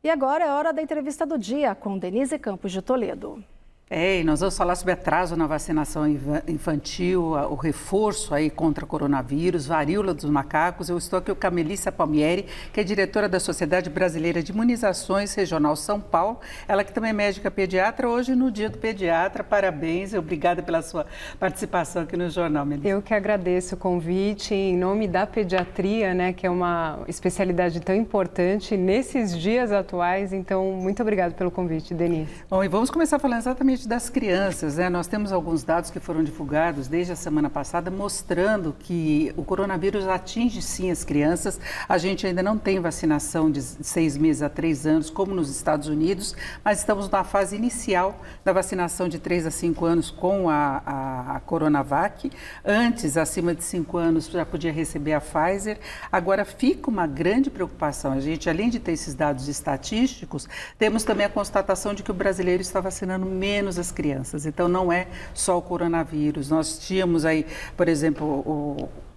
E agora é hora da entrevista do dia com Denise Campos de Toledo. E nós vamos falar sobre atraso na vacinação infantil, o reforço aí contra coronavírus, varíola dos macacos. Eu estou aqui com a Melissa Palmieri, que é diretora da Sociedade Brasileira de Imunizações Regional São Paulo. Ela que também é médica pediatra, hoje no Dia do Pediatra. Parabéns e obrigada pela sua participação aqui no jornal, Melissa. Eu que agradeço o convite em nome da pediatria, né, que é uma especialidade tão importante nesses dias atuais. Então, muito obrigada pelo convite, Denise. Bom, e vamos começar falando exatamente das crianças, né? Nós temos alguns dados que foram divulgados desde a semana passada mostrando que o coronavírus atinge sim as crianças. A gente ainda não tem vacinação de 6 meses a 3 anos, como nos Estados Unidos, mas estamos na fase inicial da vacinação de 3 a 5 anos com a Coronavac. Antes, acima de 5 anos, já podia receber a Pfizer. Agora fica uma grande preocupação. A gente, além de ter esses dados estatísticos, temos também a constatação de que o brasileiro está vacinando menos as crianças. Então, não é só o coronavírus. Nós tínhamos aí, por exemplo,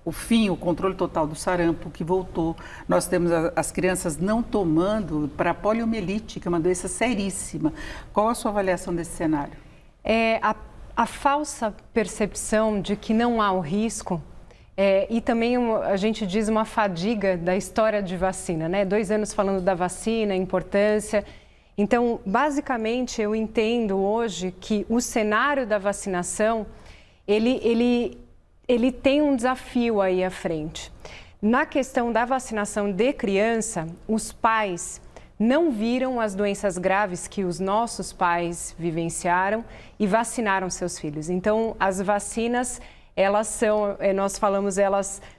o controle total do sarampo, que voltou. Nós temos as crianças não tomando para poliomielite, que é uma doença seríssima. Qual a sua avaliação desse cenário? A falsa percepção de que não há o risco e também a gente diz uma fadiga da história de vacina, né? 2 anos falando da vacina, a importância. Então, basicamente, eu entendo hoje que o cenário da vacinação, ele tem um desafio aí à frente. Na questão da vacinação de criança, os pais não viram as doenças graves que os nossos pais vivenciaram e vacinaram seus filhos. Então, as vacinas, elas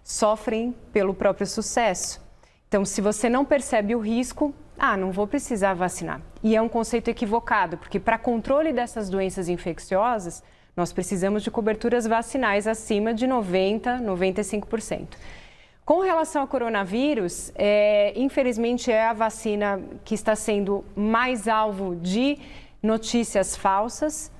sofrem pelo próprio sucesso. Então, se você não percebe o risco, não vou precisar vacinar. E é um conceito equivocado, porque para controle dessas doenças infecciosas, nós precisamos de coberturas vacinais acima de 90%, 95%. Com relação ao coronavírus, infelizmente é a vacina que está sendo mais alvo de notícias falsas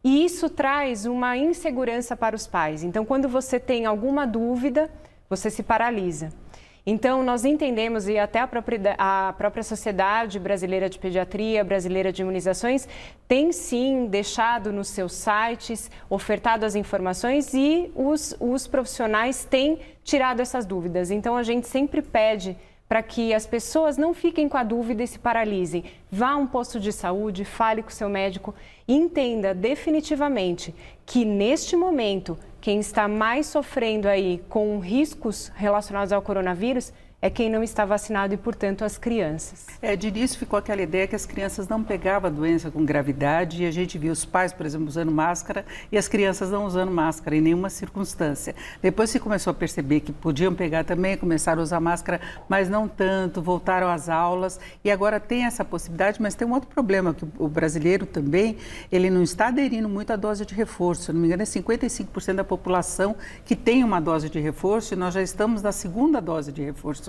e isso traz uma insegurança para os pais. Então, quando você tem alguma dúvida, você se paralisa. Então, nós entendemos, e até a própria Sociedade Brasileira de Pediatria, Brasileira de Imunizações, tem sim deixado nos seus sites, ofertado as informações e os profissionais têm tirado essas dúvidas. Então, a gente sempre pede para que as pessoas não fiquem com a dúvida e se paralisem. Vá a um posto de saúde, fale com o seu médico e entenda definitivamente que neste momento quem está mais sofrendo aí com riscos relacionados ao coronavírus é quem não está vacinado e, portanto, as crianças. De início ficou aquela ideia que as crianças não pegavam a doença com gravidade e a gente viu os pais, por exemplo, usando máscara e as crianças não usando máscara em nenhuma circunstância. Depois se começou a perceber que podiam pegar também, começaram a usar máscara, mas não tanto, voltaram às aulas e agora tem essa possibilidade, mas tem um outro problema, que o brasileiro também, ele não está aderindo muito à dose de reforço. Se não me engano, é 55% da população que tem uma dose de reforço e nós já estamos na segunda dose de reforço.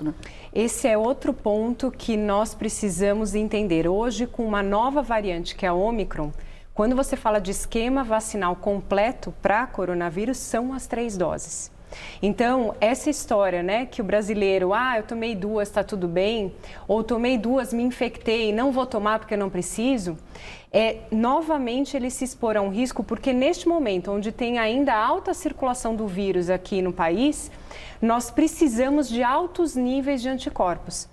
Esse é outro ponto que nós precisamos entender. Hoje, com uma nova variante, que é a Omicron, quando você fala de esquema vacinal completo para coronavírus, são as 3 doses. Então, essa história, né, que o brasileiro, eu tomei 2, está tudo bem, ou tomei 2, me infectei, não vou tomar porque eu não preciso, novamente ele se expor a um risco, porque neste momento, onde tem ainda alta circulação do vírus aqui no país, nós precisamos de altos níveis de anticorpos.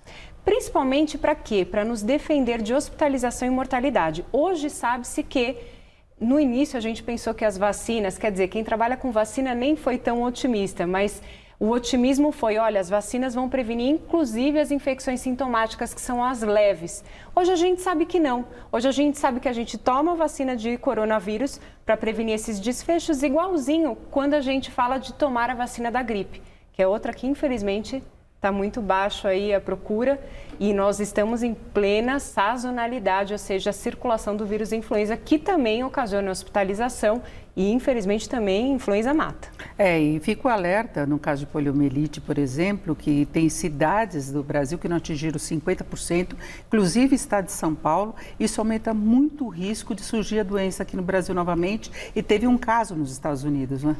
Principalmente para quê? Para nos defender de hospitalização e mortalidade. Hoje sabe-se que no início a gente pensou que as vacinas, quer dizer, quem trabalha com vacina nem foi tão otimista, mas o otimismo foi, olha, as vacinas vão prevenir inclusive as infecções sintomáticas, que são as leves. Hoje a gente sabe que não. Hoje a gente sabe que a gente toma a vacina de coronavírus para prevenir esses desfechos, igualzinho quando a gente fala de tomar a vacina da gripe, que é outra que infelizmente está muito baixo aí a procura e nós estamos em plena sazonalidade, ou seja, a circulação do vírus influenza, que também ocasiona hospitalização e, infelizmente, também influenza mata. E fico alerta, no caso de poliomielite, por exemplo, que tem cidades do Brasil que não atingiram 50%, inclusive o estado de São Paulo. Isso aumenta muito o risco de surgir a doença aqui no Brasil novamente e teve um caso nos Estados Unidos, né?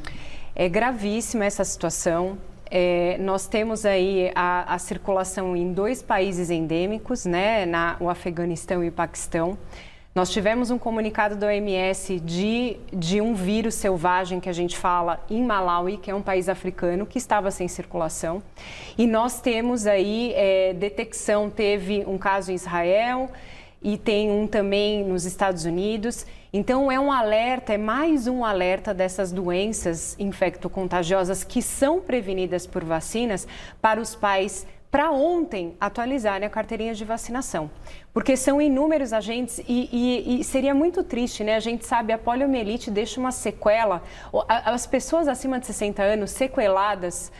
É gravíssima essa situação. nós temos aí a circulação em 2 países endêmicos, né, o Afeganistão e o Paquistão. Nós tivemos um comunicado da OMS de um vírus selvagem que a gente fala em Malawi, que é um país africano, que estava sem circulação. E nós temos aí detecção, teve um caso em Israel e tem um também nos Estados Unidos. Então é um alerta, é mais um alerta dessas doenças infectocontagiosas que são prevenidas por vacinas para os pais para ontem atualizarem a carteirinha de vacinação. Porque são inúmeros agentes e seria muito triste, né? A gente sabe, a poliomielite deixa uma sequela. As pessoas acima de 60 anos sequeladas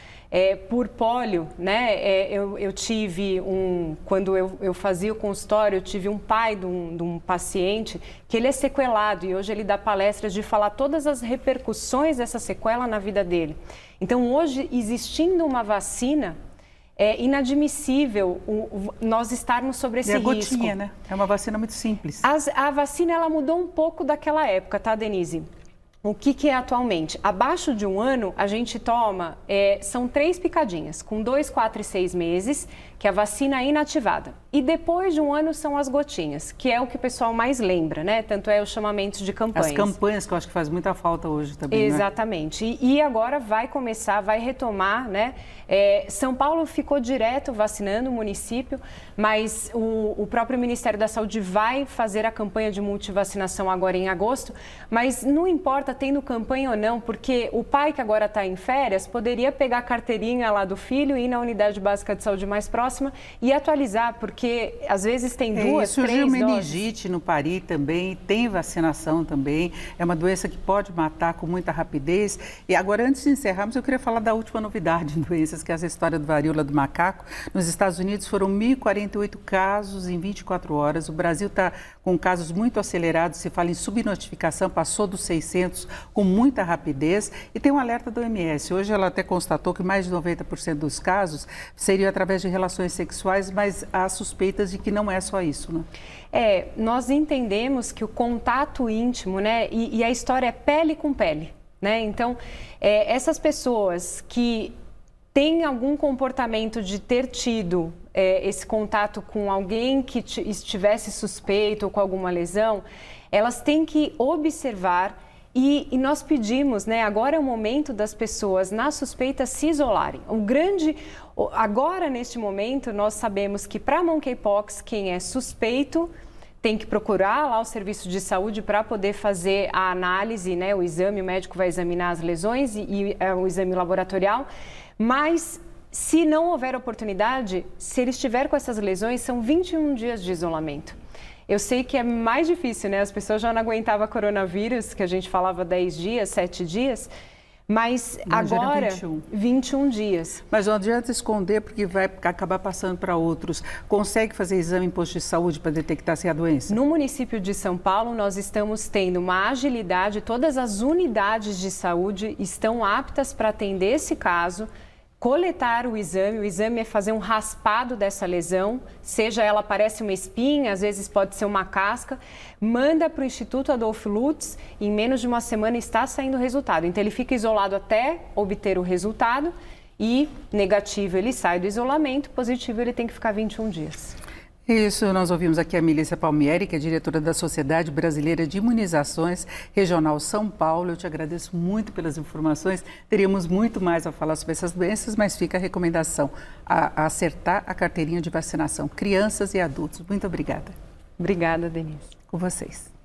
por pólio, né? Eu tive quando eu fazia o consultório, eu tive um pai de um paciente que ele é sequelado e hoje ele dá palestras de falar todas as repercussões dessa sequela na vida dele. Então, hoje, existindo uma vacina, é inadmissível nós estarmos sobre esse risco. E a gotinha, né? É uma vacina muito simples. A vacina, ela mudou um pouco daquela época, tá, Denise? O que é atualmente? Abaixo de 1 ano, a gente toma, são 3 picadinhas, com 2, 4 e 6 meses, que é a vacina inativada. E depois de 1 ano são as gotinhas, que é o que o pessoal mais lembra, né? Tanto é os chamamentos de campanhas. As campanhas que eu acho que faz muita falta hoje também, exatamente. Né? E agora vai começar, vai retomar, né? São Paulo ficou direto vacinando o município, mas o próprio Ministério da Saúde vai fazer a campanha de multivacinação agora em agosto, mas não importa tendo campanha ou não, porque o pai que agora está em férias poderia pegar a carteirinha lá do filho e ir na unidade básica de saúde mais próxima e atualizar, porque às vezes tem 2, 3 surgiu doses. meningite no Pari também, tem vacinação também, é uma doença que pode matar com muita rapidez. E agora, antes de encerrarmos, eu queria falar da última novidade em doenças, que é essa história do varíola do macaco. Nos Estados Unidos foram 1.048 casos em 24 horas, o Brasil está com casos muito acelerados, se fala em subnotificação, passou dos 600 com muita rapidez e tem um alerta da OMS. Hoje ela até constatou que mais de 90% dos casos seriam através de relações sexuais, mas há suspeitas de que não é só isso, né? Nós entendemos que o contato íntimo, né, e a história é pele com pele, né? Então, essas pessoas que têm algum comportamento de ter tido esse contato com alguém que estivesse suspeito ou com alguma lesão, elas têm que observar. E nós pedimos, né, agora é o momento das pessoas na suspeita se isolarem. Agora, neste momento, nós sabemos que para monkeypox, quem é suspeito tem que procurar lá o serviço de saúde para poder fazer a análise, né, o exame, o médico vai examinar as lesões e o exame laboratorial, mas se não houver oportunidade, se ele estiver com essas lesões, são 21 dias de isolamento. Eu sei que é mais difícil, né? As pessoas já não aguentavam coronavírus, que a gente falava 10 dias, 7 dias, mas agora 21 dias. Mas não adianta esconder porque vai acabar passando para outros. Consegue fazer exame em posto de saúde para detectar se é a doença? No município de São Paulo, nós estamos tendo uma agilidade, todas as unidades de saúde estão aptas para atender esse caso, coletar o exame é fazer um raspado dessa lesão, seja ela parece uma espinha, às vezes pode ser uma casca, manda para o Instituto Adolfo Lutz e em menos de uma semana está saindo o resultado. Então ele fica isolado até obter o resultado e negativo ele sai do isolamento, positivo ele tem que ficar 21 dias. Isso, nós ouvimos aqui a Melissa Palmieri, que é diretora da Sociedade Brasileira de Imunizações Regional São Paulo. Eu te agradeço muito pelas informações. Teríamos muito mais a falar sobre essas doenças, mas fica a recomendação a acertar a carteirinha de vacinação, crianças e adultos. Muito obrigada. Obrigada, Denise. Com vocês.